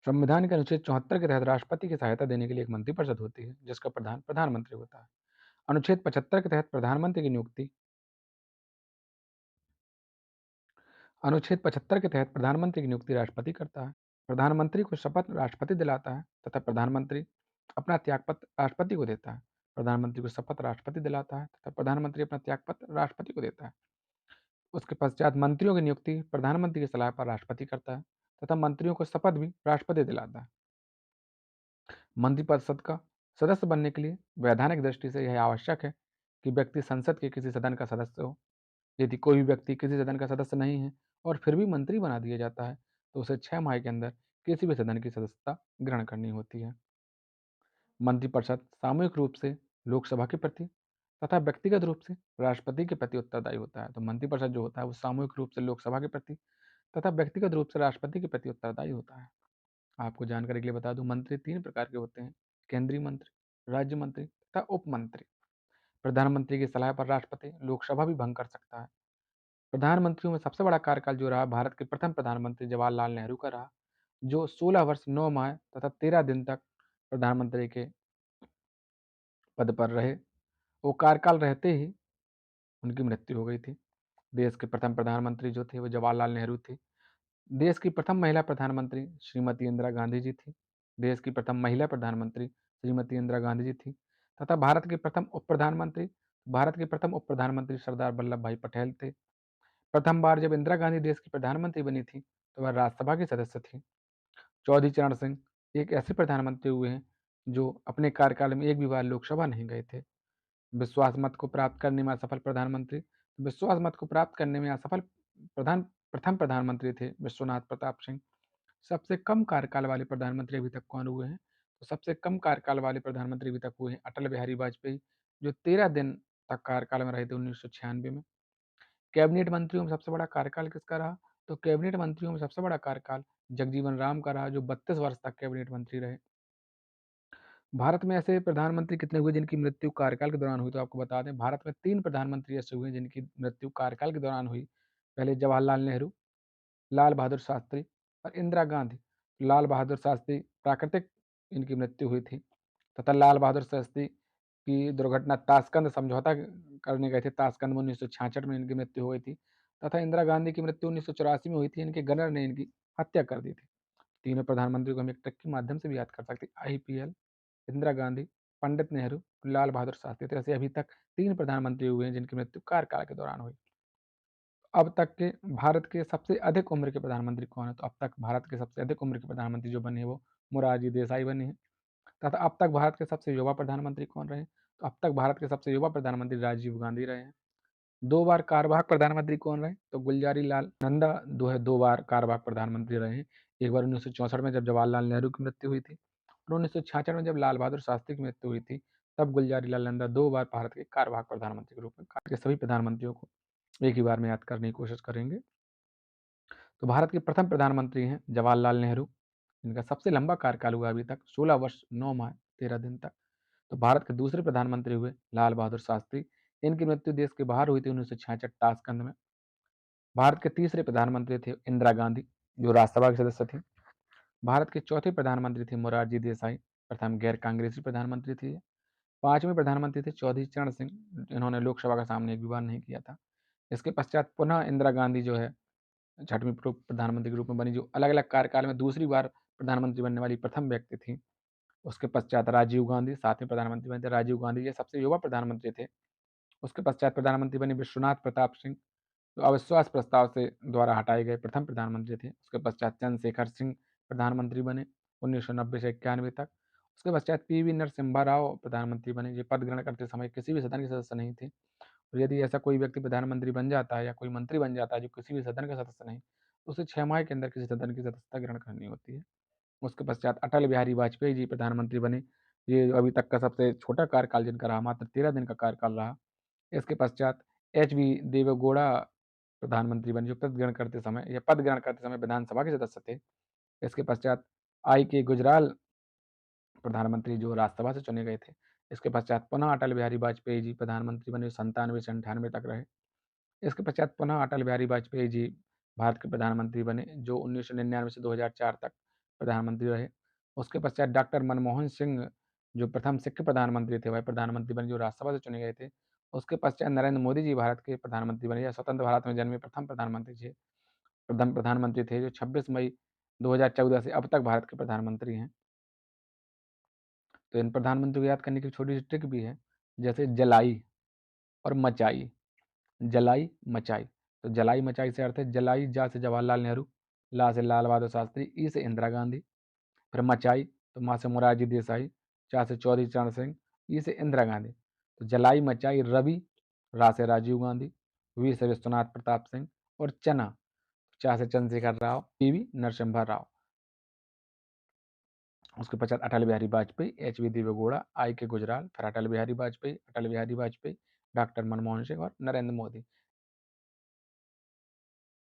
संविधान के अनुच्छेद 74 के तहत राष्ट्रपति की सहायता देने के लिए एक मंत्रिपरिषद होती है, जिसका प्रधान प्रधानमंत्री होता है। अनुच्छेद 75 के तहत प्रधानमंत्री की नियुक्ति अनुच्छेद 75 के तहत प्रधानमंत्री की नियुक्ति राष्ट्रपति करता है। प्रधानमंत्री को शपथ राष्ट्रपति दिलाता है तथा प्रधानमंत्री अपना त्यागपत्र राष्ट्रपति को देता है। प्रधानमंत्री को शपथ राष्ट्रपति दिलाता है तथा प्रधानमंत्री अपना त्यागपत्र राष्ट्रपति को देता है। उसके पश्चात मंत्रियों की नियुक्ति प्रधानमंत्री की सलाह पर राष्ट्रपति करता है तथा मंत्रियों को शपथ भी राष्ट्रपति दिलाता है। मंत्रिपरिषद का सदस्य बनने के लिए वैधानिक दृष्टि से यह आवश्यक है कि व्यक्ति संसद के किसी सदन का सदस्य हो। यदि कोई भी व्यक्ति किसी सदन का सदस्य नहीं है और फिर भी मंत्री बना दिया जाता है, तो उसे 6 माह के अंदर किसी भी सदन की सदस्यता ग्रहण करनी होती है। मंत्रिपरिषद सामूहिक रूप से लोकसभा के प्रति तथा व्यक्तिगत रूप से राष्ट्रपति के प्रति उत्तरदायी होता है। तो मंत्रिपरिषद जो होता है वो सामूहिक रूप से लोकसभा के प्रति तथा व्यक्तिगत रूप से राष्ट्रपति के प्रति उत्तरदायी होता है। आपको जानकारी के लिए बता दूं, मंत्री 3 प्रकार के होते हैं: केंद्रीय मंत्री, राज्य मंत्री तथा उप मंत्री। प्रधानमंत्री की सलाह पर राष्ट्रपति लोकसभा भी भंग कर सकता है। प्रधानमंत्रियों में सबसे बड़ा कार्यकाल जो रहा, भारत के प्रथम प्रधानमंत्री जवाहरलाल नेहरू का रहा, जो 16 वर्ष 9 माह तथा 13 दिन तक प्रधानमंत्री के पद पर रहे। वो कार्यकाल रहते ही उनकी मृत्यु हो गई थी। देश के प्रथम प्रधानमंत्री जो थे वो जवाहरलाल नेहरू थे। देश की प्रथम महिला प्रधानमंत्री श्रीमती इंदिरा गांधी जी थी। देश की प्रथम महिला प्रधानमंत्री श्रीमती इंदिरा गांधी जी थी तथा भारत के प्रथम उप प्रधानमंत्री सरदार वल्लभ भाई पटेल थे। प्रथम बार जब इंदिरा गांधी देश की प्रधानमंत्री बनी थी, तो वह राज्यसभा की सदस्य थी। चौधरी चरण सिंह एक ऐसे प्रधानमंत्री हुए हैं जो अपने कार्यकाल में एक भी बार लोकसभा नहीं गए थे। विश्वास मत को प्राप्त करने में असफल प्रधानमंत्री विश्वास मत को प्राप्त करने में असफल प्रधान प्रथम प्रधानमंत्री थे विश्वनाथ प्रताप सिंह। सबसे कम कार्यकाल वाले प्रधानमंत्री अभी तक कौन हुए हैं? तो सबसे कम कार्यकाल वाले प्रधानमंत्री अभी तक हुए हैं अटल बिहारी वाजपेयी, जो 13 दिन तक कार्यकाल में रहे थे 1996 में। कैबिनेट मंत्रियों में सबसे बड़ा कार्यकाल किसका रहा? तो कैबिनेट मंत्रियों में सबसे बड़ा कार्यकाल जगजीवन राम का रहा, जो 32 वर्ष तक कैबिनेट मंत्री रहे। भारत में ऐसे प्रधानमंत्री कितने हुए जिनकी मृत्यु कार्यकाल के दौरान हुई? तो आपको बता दें, भारत में 3 प्रधानमंत्री ऐसे हुए जिनकी मृत्यु कार्यकाल के दौरान हुई। पहले जवाहरलाल नेहरू, लाल बहादुर शास्त्री और इंदिरा गांधी। लाल बहादुर शास्त्री प्राकृतिक इनकी मृत्यु हुई थी तथा लाल बहादुर शास्त्री की दुर्घटना ताशकंद समझौता करने गए थे, ताशकंद में 1966 में इनकी मृत्यु हुई थी तथा इंदिरा गांधी की मृत्यु 1984 में हुई थी। इनके गनर ने इनकी हत्या कर दी थी। तीनों प्रधानमंत्री को हम एक ट्रिक के माध्यम से भी याद कर सकते हैं: आईपीएल, इंदिरा गांधी, पंडित नेहरू, लाल बहादुर शास्त्री। तो ऐसे अभी तक 3 प्रधानमंत्री हुए हैं जिनकी मृत्यु कार्यकाल के दौरान हुई। अब तक के भारत के सबसे अधिक उम्र के प्रधानमंत्री कौन है? तो अब तक भारत के सबसे अधिक उम्र के प्रधानमंत्री जो बने वो मोरारजी देसाई बने हैं। तथा अब तक भारत के सबसे युवा प्रधानमंत्री कौन रहे? तो अब तक भारत के सबसे युवा प्रधानमंत्री राजीव गांधी रहे हैं। 2 बार कार्यवाहक प्रधानमंत्री कौन रहे? तो गुलजारी लाल नंदा 2 बार कार्यवाहक प्रधानमंत्री रहे हैं। एक बार 1964 में जब जवाहरलाल नेहरू की मृत्यु हुई थी और 1966 में जब लाल बहादुर शास्त्री की मृत्यु हुई थी, तब गुलजारी लाल नंदा 2 बार भारत के कार्यवाहक प्रधानमंत्री के रूप में भारत के सभी प्रधानमंत्रियों को एक ही बार में याद करने की कोशिश करेंगे। तो भारत के प्रथम प्रधानमंत्री हैं जवाहरलाल नेहरू। इनका सबसे लंबा कार्यकाल हुआ अभी तक 16 वर्ष 9 माह 13 दिन तक। तो भारत के दूसरे प्रधानमंत्री हुए लाल बहादुर शास्त्री। इनकी मृत्यु देश के बाहर हुई थी 1966 ताशकंद में। भारत के तीसरे प्रधानमंत्री थे इंदिरा गांधी, जो राज्यसभा के सदस्य थी। भारत के चौथे प्रधानमंत्री थे मोरारजी देसाई, प्रथम गैर कांग्रेसी प्रधानमंत्री थे। पांचवें प्रधानमंत्री थे चौधरी चरण सिंह, इन्होंने लोकसभा का सामने एक भी बार नहीं किया था। इसके पश्चात पुनः इंदिरा गांधी जो है छठवीं प्रधानमंत्री के रूप में बनी, जो अलग अलग कार्यकाल में दूसरी बार प्रधानमंत्री बनने वाली प्रथम व्यक्ति थी। उसके पश्चात राजीव गांधी सातवें प्रधानमंत्री बने थे। राजीव गांधी ये सबसे युवा प्रधानमंत्री थे। उसके पश्चात प्रधानमंत्री बने विश्वनाथ प्रताप सिंह, जो अविश्वास प्रस्ताव से द्वारा हटाए गए प्रथम प्रधानमंत्री थे। उसके पश्चात चंद्रशेखर सिंह प्रधानमंत्री बने 1990 से 91 तक। उसके पश्चात पीवी नरसिम्हा राव प्रधानमंत्री बने। ये पद ग्रहण करते समय किसी भी सदन के सदस्य नहीं थे। और यदि ऐसा कोई व्यक्ति प्रधानमंत्री बन जाता है या कोई मंत्री बन जाता है जो किसी भी सदन का सदस्य नहीं, तो उसे 6 माह के अंदर किसी सदन की सदस्यता ग्रहण करनी होती है। उसके पश्चात अटल बिहारी वाजपेयी जी प्रधानमंत्री बने। ये अभी तक का सबसे छोटा कार्यकाल जिनका रहा, मात्र 13 दिन का कार्यकाल रहा। इसके पश्चात एच.वी. देवेगौड़ा प्रधानमंत्री बने, जो पद ग्रहण करते समय विधानसभा के सदस्य थे। इसके पश्चात आई.के. गुजराल प्रधानमंत्री, जो राज्यसभा से चुने गए थे। इसके पश्चात पुनः अटल बिहारी वाजपेयी जी प्रधानमंत्री बने, 97 से 98 तक रहे। इसके पश्चात पुनः अटल बिहारी वाजपेयी जी भारत के प्रधानमंत्री बने, जो 1999 से 2004 तक प्रधानमंत्री रहे। उसके पश्चात डॉक्टर मनमोहन सिंह जो प्रथम सिख प्रधानमंत्री थे, वह प्रधानमंत्री बने, जो राज्यसभा से चुने गए थे। उसके पश्चात नरेंद्र मोदी जी भारत के प्रधानमंत्री बने, या स्वतंत्र भारत में जन्मे प्रथम प्रधानमंत्री थे, जो 26 मई 2014 से अब तक भारत के प्रधानमंत्री हैं। तो इन प्रधानमंत्री को याद करने की छोटी सी ट्रिक भी है, जैसे जलाई और मचाई। जलाई मचाई, तो जलाई मचाई से अर्थ है जलाई जा से जवाहरलाल नेहरू, ला से लाल बहादुर शास्त्री, ई से इंदिरा गांधी। फिर मचाई तो माँ से मोरारजी देसाई, चा से चौधरी चरण सिंह, ई से इंदिरा गांधी। तो जलाई मचाई रवि, रा से राजीव गांधी, वी से विश्वनाथ प्रताप सिंह, और चना, चा से चंद्रशेखर राव, पीवी नरसिम्हा राव। उसके पश्चात अटल बिहारी वाजपेयी, एच वी देवेगौड़ा, आई के गुजराल, फिर अटल बिहारी वाजपेयी, डॉक्टर मनमोहन सिंह और नरेंद्र मोदी।